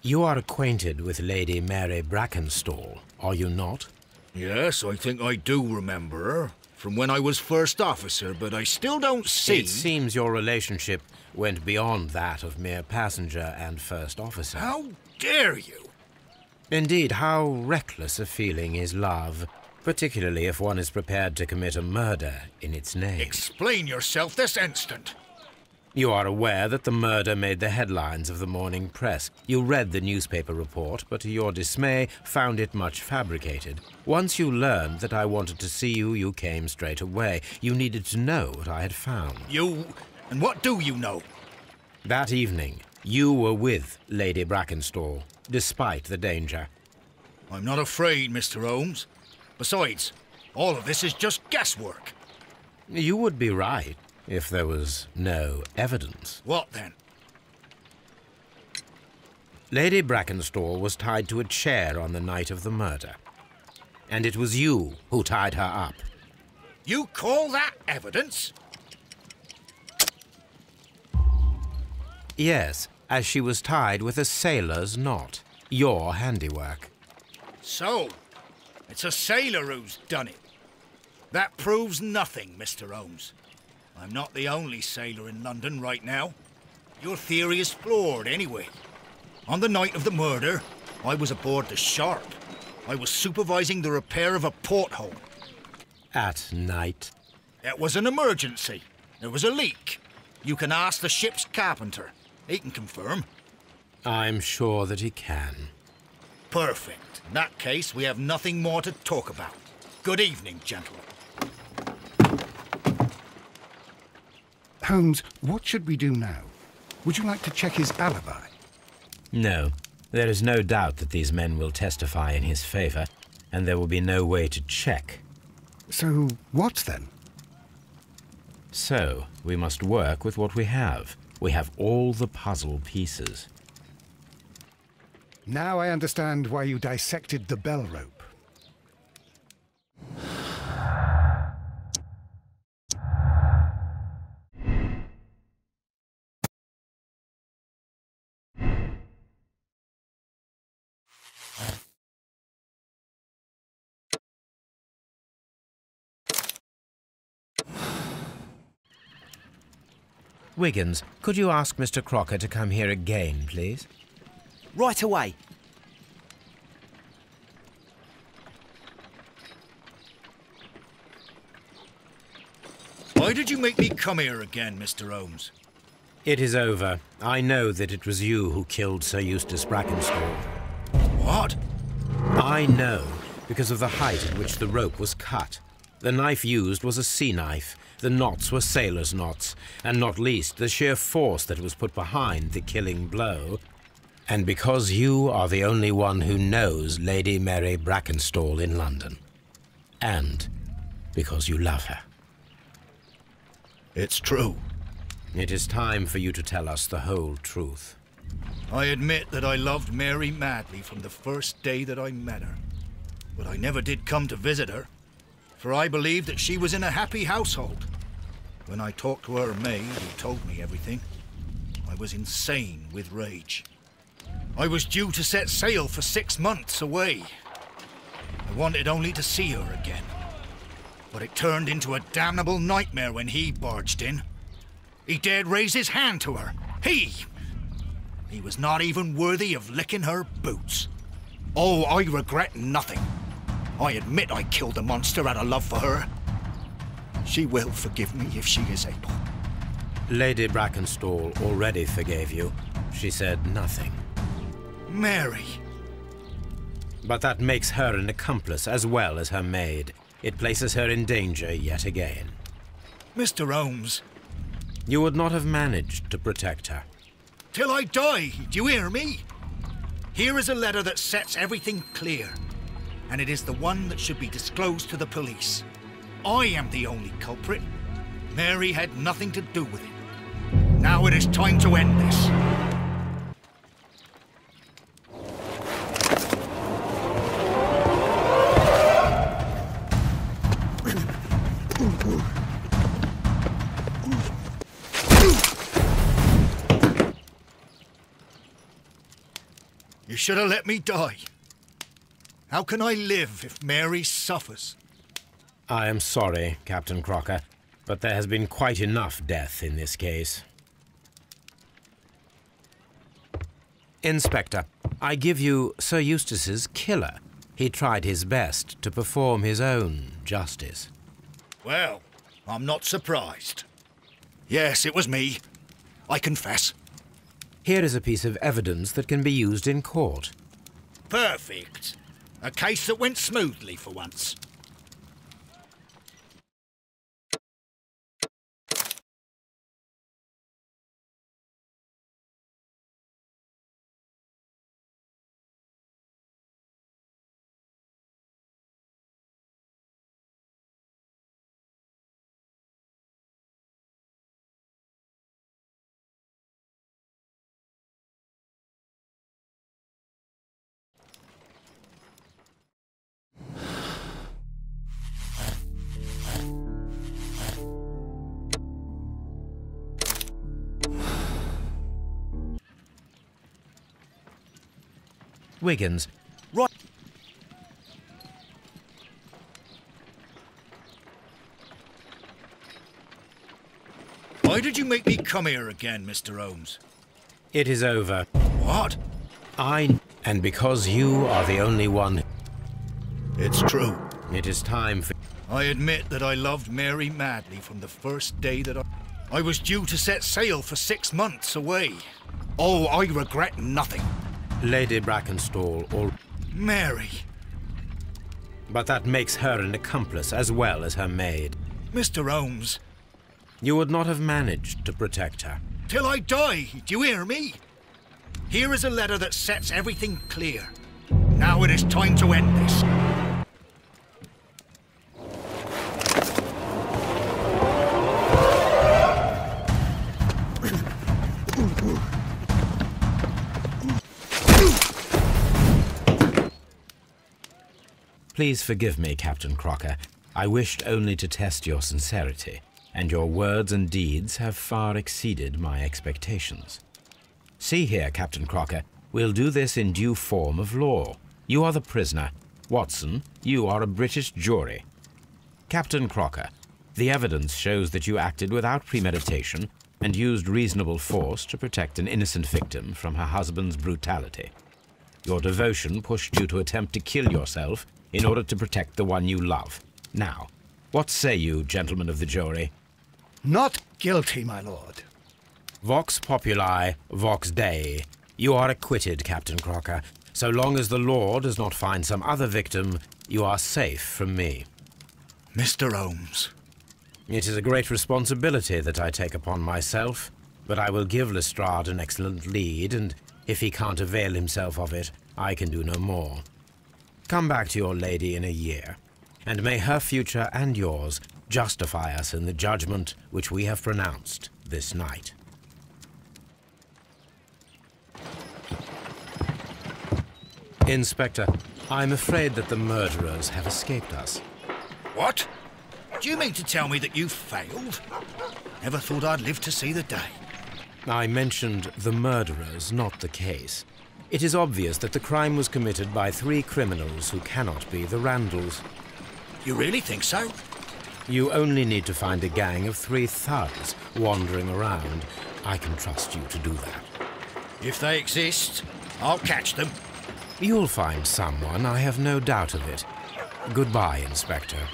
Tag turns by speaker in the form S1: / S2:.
S1: You are acquainted with Lady Mary Brackenstall, are you not?
S2: Yes, I think I do remember her. From when I was first officer, but I still don't see...
S1: It seems your relationship went beyond that of mere passenger and first officer.
S2: How dare you?
S1: Indeed, how reckless a feeling is love, particularly if one is prepared to commit a murder in its name.
S2: Explain yourself this instant.
S1: You are aware that the murder made the headlines of the morning press. You read the newspaper report, but to your dismay, found it much fabricated. Once you learned that I wanted to see you, you came straight away. You needed to know what I had found.
S2: You... and what do you know?
S1: That evening, you were with Lady Brackenstall, despite the danger.
S2: I'm not afraid, Mr. Holmes. Besides, all of this is just guesswork.
S1: You would be right. If there was no evidence.
S2: What then?
S1: Lady Brackenstall was tied to a chair on the night of the murder. And it was you who tied her up.
S2: You call that evidence?
S1: Yes, as she was tied with a sailor's knot. Your handiwork.
S2: So, it's a sailor who's done it. That proves nothing, Mr. Holmes. I'm not the only sailor in London right now. Your theory is flawed anyway. On the night of the murder, I was aboard the Shark. I was supervising the repair of a porthole.
S1: At night?
S2: It was an emergency. There was a leak. You can ask the ship's carpenter. He can confirm.
S1: I'm sure that he can.
S2: Perfect. In that case, we have nothing more to talk about. Good evening, gentlemen.
S3: Holmes, what should we do now? Would you like to check his alibi?
S1: No. There is no doubt that these men will testify in his favor, and there will be no way to check.
S3: So, what then?
S1: So, we must work with what we have. We have all the puzzle pieces.
S3: Now I understand why you dissected the bell rope.
S1: Wiggins, could you ask Mr. Crocker to come here again, please?
S4: Right away.
S2: Why did you make me come here again, Mr. Holmes?
S1: It is over. I know that it was you who killed Sir Eustace Brackenstall.
S2: What?
S1: I know, because of the height at which the rope was cut. The knife used was a sea knife. The knots were sailor's knots, and not least the sheer force that was put behind the killing blow. And because you are the only one who knows Lady Mary Brackenstall in London. And because you love her.
S2: It's true.
S1: It is time for you to tell us the whole truth.
S2: I admit that I loved Mary madly from the first day that I met her. But I never did come to visit her, for I believed that she was in a happy household. When I talked to her maid, who told me everything, I was insane with rage. I was due to set sail for 6 months away. I wanted only to see her again. But it turned into a damnable nightmare when he barged in. He dared raise his hand to her. He was not even worthy of licking her boots. Oh, I regret nothing. I admit I killed the monster out of love for her. She will forgive me if she is able.
S1: Lady Brackenstall already forgave you. She said nothing.
S2: Mary.
S1: But that makes her an accomplice as well as her maid. It places her in danger yet again.
S2: Mr. Holmes.
S1: You would not have managed to protect her.
S2: Till I die, do you hear me? Here is a letter that sets everything clear. And it is the one that should be disclosed to the police. I am the only culprit. Mary had nothing to do with it. Now it is time to end this. You should have let me die. How can I live if Mary suffers?
S1: I am sorry, Captain Crocker, but there has been quite enough death in this case. Inspector, I give you Sir Eustace's killer. He tried his best to perform his own justice.
S2: Well, I'm not surprised. Yes, it was me. I confess.
S1: Here is a piece of evidence that can be used in court.
S2: Perfect. A case that went smoothly for once.
S1: Wiggins.
S4: Right.
S2: Why did you make me come here again, Mr. Holmes?
S1: It is over.
S2: What?
S1: And because you are the only one...
S2: It's true.
S1: It is time for...
S2: I admit that I loved Mary madly from the first day that I was due to set sail for 6 months away. Oh, I regret nothing.
S1: Lady Brackenstall, or...
S2: Mary.
S1: But that makes her an accomplice as well as her maid.
S2: Mr. Holmes.
S1: You would not have managed to protect her.
S2: Till I die, do you hear me? Here is a letter that sets everything clear. Now it is time to end this.
S1: Please forgive me, Captain Crocker. I wished only to test your sincerity, and your words and deeds have far exceeded my expectations. See here, Captain Crocker, we'll do this in due form of law. You are the prisoner. Watson, you are a British jury. Captain Crocker, the evidence shows that you acted without premeditation and used reasonable force to protect an innocent victim from her husband's brutality. Your devotion pushed you to attempt to kill yourself in order to protect the one you love. Now, what say you, gentlemen of the jury?
S3: Not guilty, my lord.
S1: Vox populi, vox Dei. You are acquitted, Captain Crocker. So long as the law does not find some other victim, you are safe from me.
S2: Mr. Holmes.
S1: It is a great responsibility that I take upon myself, but I will give Lestrade an excellent lead, and if he can't avail himself of it, I can do no more. Come back to your lady in a year, and may her future and yours justify us in the judgment which we have pronounced this night. Inspector, I'm afraid that the murderers have escaped us.
S2: What? Do you mean to tell me that you failed? Never thought I'd live to see the day.
S1: I mentioned the murderers, not the case. It is obvious that the crime was committed by 3 criminals who cannot be the Randalls.
S2: You really think so?
S1: You only need to find a gang of 3 thugs wandering around. I can trust you to do that.
S2: If they exist, I'll catch them.
S1: You'll find someone, I have no doubt of it. Goodbye, Inspector.